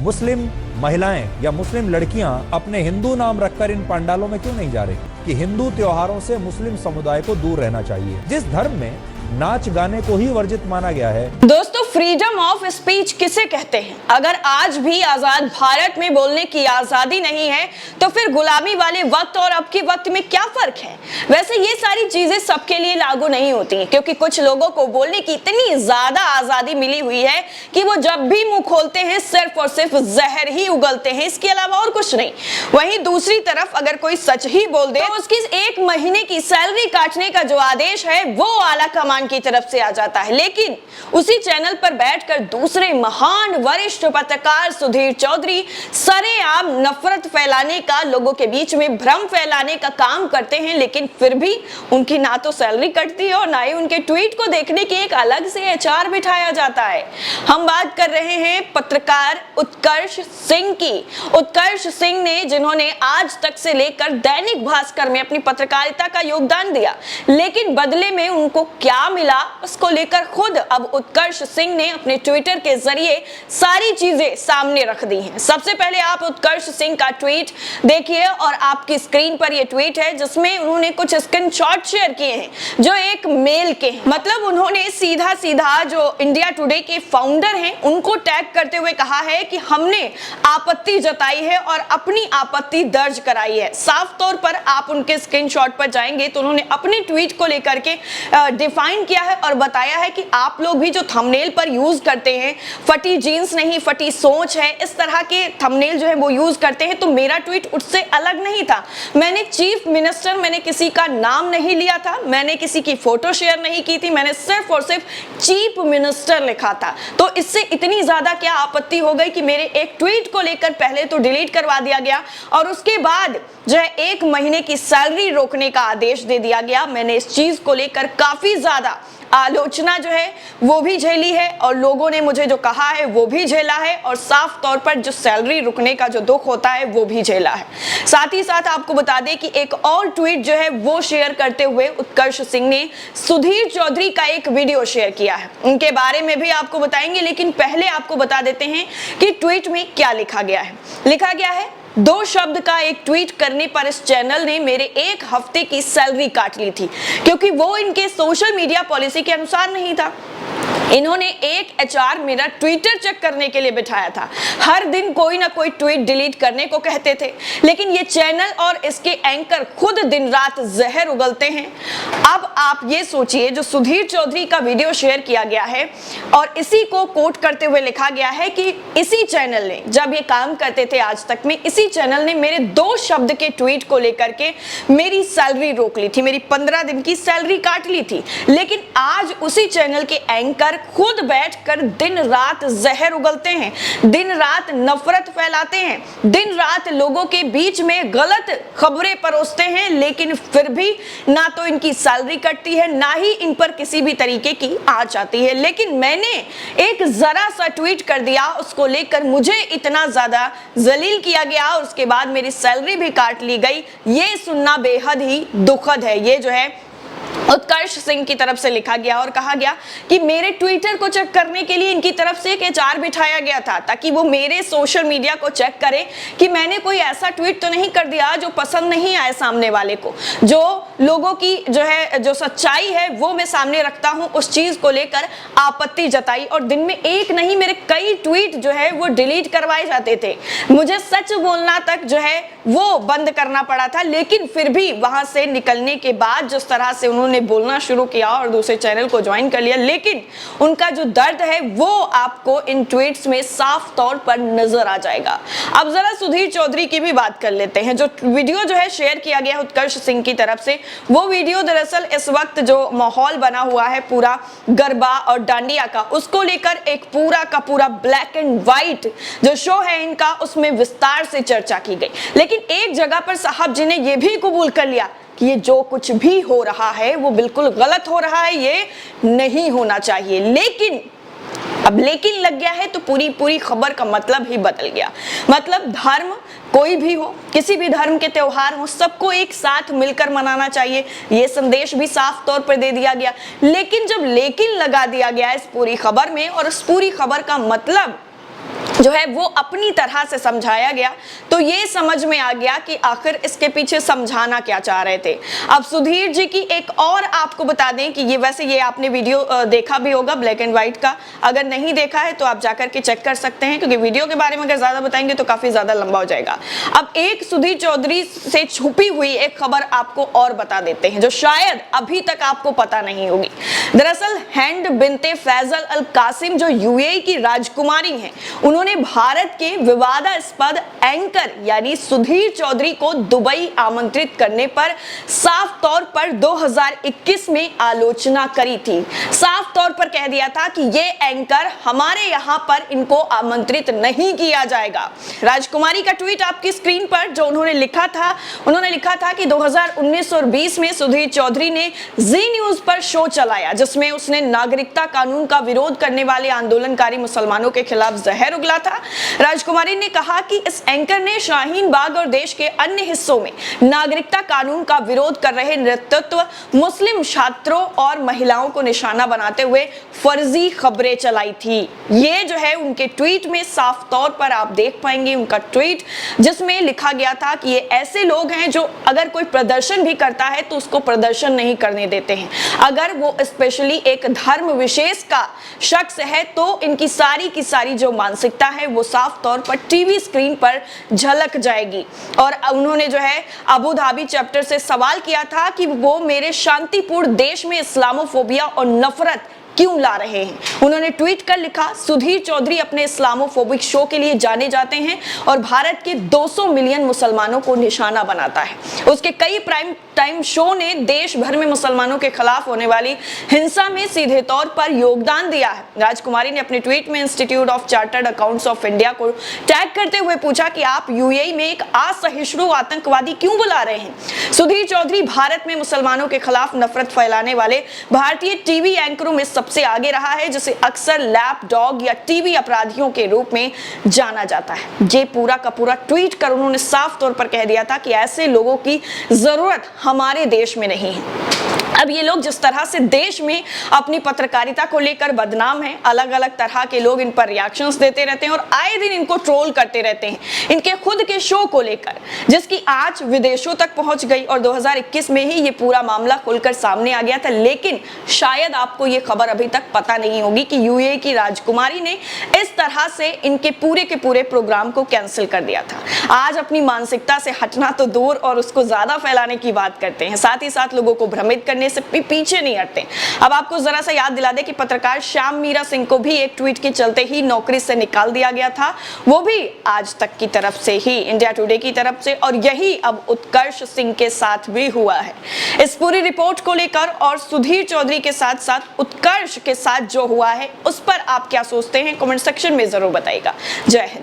मुस्लिम महिलाएं या मुस्लिम लड़कियां अपने हिंदू नाम रखकर इन पंडालों में क्यों नहीं जा रही कि हिंदू त्योहारों से मुस्लिम समुदाय को दूर रहना चाहिए। जिस धर्म में नाच गाने को ही वर्जित माना गया है। दोस्तों, फ्रीडम ऑफ स्पीच किसे कहते हैं? अगर आज भी आजाद भारत में बोलने की आजादी नहीं है तो फिर गुलामी वाले वक्त और अब के वक्त में क्या फर्क है? वैसे ये सारी चीजें सबके लिए लागू नहीं होती, क्योंकि कुछ लोगों को बोलने की इतनी ज्यादा आजादी मिली हुई है कि वो जब भी मुंह खोलते हैं सिर्फ और सिर्फ जहर ही उगलते हैं, इसके अलावा और कुछ नहीं। वहीं दूसरी तरफ अगर कोई सच ही बोल दे तो उसकी 1 महीने की सैलरी काटने का जो आदेश है वो आला कमान की तरफ से आ जाता है। लेकिन उसी चैनल पर बैठकर दूसरे महान वरिष्ठ पत्रकार सुधीर चौधरी सरेआम नफरत फैलाने का, लोगों के बीच में भ्रम फैलाने का काम करते हैं, लेकिन फिर भी उनकी ना तो सैलरी कटती है और ना ही उनके ट्वीट को देखने के एक अलग से एचआर बिठाया जाता है। हम बात कर रहे हैं पत्रकार उत्कर्ष सिंह की। उत्कर्ष सिंह ने, जिन्होंने आज तक से लेकर दैनिक भास्कर में अपनी पत्रकारिता का योगदान दिया, लेकिन बदले में उनको क्या मिला उसको लेकर खुद अब उत्कर्ष सिंह ने अपने ट्विटर के जरिए सारी चीजें सामने रख दी हैं। सबसे पहले आप उत्कर्ष सिंह का ट्वीट देखिए और आपकी स्क्रीन पर यह ट्वीट है जिसमें उन्होंने कुछ स्क्रीनशॉट शेयर किए हैं जो एक मेल के हैं। मतलब उन्होंने सीधा सीधा जो इंडिया टुडे के फाउंडर हैं उनको टैग करते हुए कहा है कि हमने आपत्ति जताई है और अपनी आपत्ति दर्ज कराई है। साफ तौर पर आप उनके स्क्रीनशॉट पर जाएंगे तो उन्होंने अपने ट्वीट को लेकर के डिफाइन किया है और बताया है कि आप लोग भी जो थंबनेल पर यूज करते हैं, फटी जीन्स नहीं फटी सोच है, इस तरह के थंबनेल जो है वो यूज करते हैं, तो मेरा ट्वीट उससे अलग नहीं था। मैंने चीफ मिनिस्टर, मैंने किसी का नाम नहीं लिया था, मैंने किसी की फोटो शेयर नहीं की थी, मैंने सिर्फ और सिर्फ चीफ मिनिस्टर लिखा था। तो इससे इतनी ज्यादा क्या आपत्ति हो गई कि मेरे एक ट्वीट को लेकर पहले तो डिलीट करवा दिया गया और उसके बाद जो है 1 महीने की सैलरी रोकने का आदेश दे दिया गया। मैंने इस चीज को लेकर काफी ज्यादा आलोचना जो है वो भी झेली है और लोगों ने मुझे जो कहा है वो भी झेला है और साफ तौर पर जो सैलरी रुकने का जो दुख होता है वो भी झेला है। साथ ही साथ आपको बता दें कि एक और ट्वीट जो है वो शेयर करते हुए उत्कर्ष सिंह ने सुधीर चौधरी का एक वीडियो शेयर किया है, उनके बारे में भी आपको बताएंगे, लेकिन पहले आपको बता देते हैं कि ट्वीट में क्या लिखा गया है। लिखा गया है, 2 शब्द का एक ट्वीट करने पर इस चैनल ने मेरे 1 हफ्ते की सैलरी काट ली थी, क्योंकि वो इनके सोशल मीडिया पॉलिसी के अनुसार नहीं था। इन्होंने एक एचआर मेरा ट्विटर चेक करने के लिए बिठाया था। हर दिन कोई ना कोई ट्वीट डिलीट करने को कहते थे, लेकिन ये चैनल और इसके एंकर खुद दिन रात जहर उगलते हैं। अब आप ये सोचिए, जो सुधीर चौधरी का वीडियो शेयर किया गया है और इसी को कोट करते हुए लिखा गया है कि इसी चैनल ने, जब ये काम करते थे आज तक में, इसी चैनल ने मेरे 2 शब्द के ट्वीट को लेकर के मेरी सैलरी रोक ली थी, मेरी 15 दिन की सैलरी काट ली थी। लेकिन आज उसी चैनल के एंकर खुद बैठकर दिन रात जहर उगलते हैं, दिन रात नफरत फैलाते हैं, दिन रात लोगों के बीच में गलत खबरें परोसते हैं, लेकिन फिर भी ना तो इनकी सैलरी कटती है ना ही इन पर किसी भी तरीके की आंच आती है। लेकिन मैंने एक जरा सा ट्वीट कर दिया, उसको लेकर मुझे इतना ज्यादा जलील किया गया और उसके बाद मेरी सैलरी भी काट ली गई। ये सुनना बेहद ही दुखद है। ये जो है उत्कर्ष सिंह की तरफ से लिखा गया और कहा गया कि मेरे ट्विटर को चेक करने के लिए इनकी तरफ से एक एचआर बिठाया गया था ताकि वो मेरे सोशल मीडिया को चेक करे कि मैंने कोई ऐसा ट्वीट तो नहीं कर दिया जो पसंद नहीं आए सामने वाले को, जो लोगों की जो है जो सच्चाई है वो मैं सामने रखता हूं, उस चीज को लेकर आपत्ति जताई और दिन में एक नहीं मेरे कई ट्वीट जो है वो डिलीट करवाए जाते थे। मुझे सच बोलना तक जो है वो बंद करना पड़ा था, लेकिन फिर भी वहां से निकलने के बाद जिस तरह से उन्होंने बोलना शुरू किया और दूसरे चैनल को ज्वाइन कर लिया, लेकिन उनका जो दर्द है वो आपको इन ट्वीट्स में साफ तौर पर नजर आ जाएगा। अब जरा सुधीर चौधरी की भी बात कर लेते हैं। जो वीडियो जो है शेयर किया गया उत्कर्ष सिंह की तरफ से, वो वीडियो दरअसल इस वक्त जो माहौल बना हुआ है पूरा गरबा और डांडिया का, उसको लेकर एक पूरा का पूरा ब्लैक एंड व्हाइट जो शो है इनका, उसमें विस्तार से चर्चा की गई। लेकिन एक जगह पर साहब जी ने यह भी कबूल कर लिया कि ये जो कुछ भी हो रहा है वो बिल्कुल गलत हो रहा है, ये नहीं होना चाहिए। लेकिन अब लेकिन लग गया है तो पूरी खबर का मतलब ही बदल गया। मतलब धर्म कोई भी हो, किसी भी धर्म के त्योहार हो, सबको एक साथ मिलकर मनाना चाहिए, ये संदेश भी साफ तौर पर दे दिया गया। लेकिन जब लेकिन लगा दिया गया इस पूरी खबर में, और इस पूरी खबर का मतलब जो है वो अपनी तरह से समझाया गया, तो ये समझ में आ गया कि आखिर इसके पीछे समझाना क्या चाह रहे थे। अब सुधीर जी की एक और आपको बता दें कि ये वैसे ये आपने वीडियो देखा भी होगा ब्लैक एंड व्हाइट का, अगर नहीं देखा है तो आप जाकर के चेक कर सकते हैं, क्योंकि वीडियो के बारे में अगर ज्यादा बताएंगे तो काफी ज्यादा लंबा हो जाएगा। अब एक सुधीर चौधरी से छुपी हुई एक खबर आपको और बता देते हैं, जो शायद अभी तक आपको पता नहीं होगी। दरअसल हिंद बिनते फैसल अल कासिम जो यूएई की राजकुमारी हैं, उन्होंने भारत के विवादास्पद एंकर यानी सुधीर चौधरी को दुबई आमंत्रित करने पर साफ तौर पर 2021 में आलोचना करी थी। साफ तौर पर कह दिया था कि ये एंकर हमारे यहां पर इनको आमंत्रित नहीं किया जाएगा। राजकुमारी का ट्वीट आपकी स्क्रीन पर जो उन्होंने लिखा था कि 2019 और 20 में सुधीर चौधरी ने जी न्यूज पर शो चलाया, जिसमें उसने नागरिकता कानून का विरोध करने वाले आंदोलनकारी मुसलमानों के खिलाफ जहर उगला था। राजकुमारी ने कहा कि इस एंकर ने शाहीन बाग और देश के अन्य हिस्सों में नागरिकता कानून का विरोध कर रहे नेतृत्व मुस्लिम छात्रों और महिलाओं को निशाना बनाते हुए फर्जी खबरें चलाई थी। ये जो है उनके ट्वीट में साफ तौर पर आप देख पाएंगे उनका ट्वीट, जिसमें लिखा गया था कि ये ऐसे लोग हैं जो अगर कोई प्रदर्शन भी करता है तो उसको प्रदर्शन नहीं करने देते हैं। अगर वो स्पेशली एक धर्म विशेष का शख्स है तो इनकी सारी की सारी जो मानसिकता है वो साफ तौर पर टीवी स्क्रीन पर झलक जाएगी। और उन्होंने जो है अबू धाबी चैप्टर से सवाल किया था कि वो मेरे शांतिपूर्ण देश में इस्लामोफोबिया और नफरत क्यों ला रहे हैं। उन्होंने ट्वीट कर लिखा, सुधीर चौधरी अपने इस्लामोफोबिक शो के लिए जाने जाते हैं और भारत के 200 मिलियन मुसलमानों को निशाना बनाता है। उसके कई प्राइम टाइम शो ने देश भर में मुसलमानों के खिलाफ होने वाली हिंसा में सीधे तौर पर योगदान दिया है। राजकुमारी ने अपने ट्वीट में institute of chartered accounts of India को टैग करते हुए पूछा कि आप यूएई में एक असहिष्णु आतंकवादी क्यों बुला रहे हैं। सुधीर चौधरी भारत में मुसलमानों के खिलाफ नफरत फैलाने वाले भारतीय टीवी एंकरों में सबसे आगे रहा है, जिसे अक्सर लैप डॉग या टीवी अपराधियों के रूप में जाना जाता है। ये पूरा का पूरा ट्वीट कर उन्होंने साफ तौर पर कह दिया था कि ऐसे लोगों की जरूरत हमारे देश में नहीं है। अब ये लोग जिस तरह से देश में अपनी पत्रकारिता को लेकर बदनाम हैं, अलग अलग तरह के लोग इन पर रिएक्शंस देते रहते हैं और आए दिन इनको ट्रोल करते रहते हैं इनके खुद के शो को लेकर, जिसकी आज विदेशों तक पहुंच गई और 2021 में ही ये पूरा मामला खुलकर सामने आ गया था। लेकिन शायद आपको ये खबर अभी तक पता नहीं होगी कि यूएई की राजकुमारी ने इस तरह से इनके पूरे के पूरे प्रोग्राम को कैंसिल कर दिया था। आज अपनी मानसिकता से हटना तो दूर और उसको ज्यादा फैलाने की बात करते हैं, साथ ही साथ लोगों को भ्रमित करने से पीछे नहीं हटते। अब आपको जरा सा याद दिला दे कि पत्रकार श्याम मीरा सिंह को भी एक ट्वीट के चलते ही नौकरी से निकाल दिया गया था, वो भी आज तक की तरफ से ही, इंडिया टुडे की तरफ से, और यही अब उत्कर्ष सिंह के साथ भी हुआ है। इस पूरी रिपोर्ट को लेकर और सुधीर चौधरी के साथ साथ उत्कर्ष के साथ जो हुआ है उस पर आप क्या सोचते हैं, कमेंट सेक्शन में जरूर बताइएगा। जय हिंद।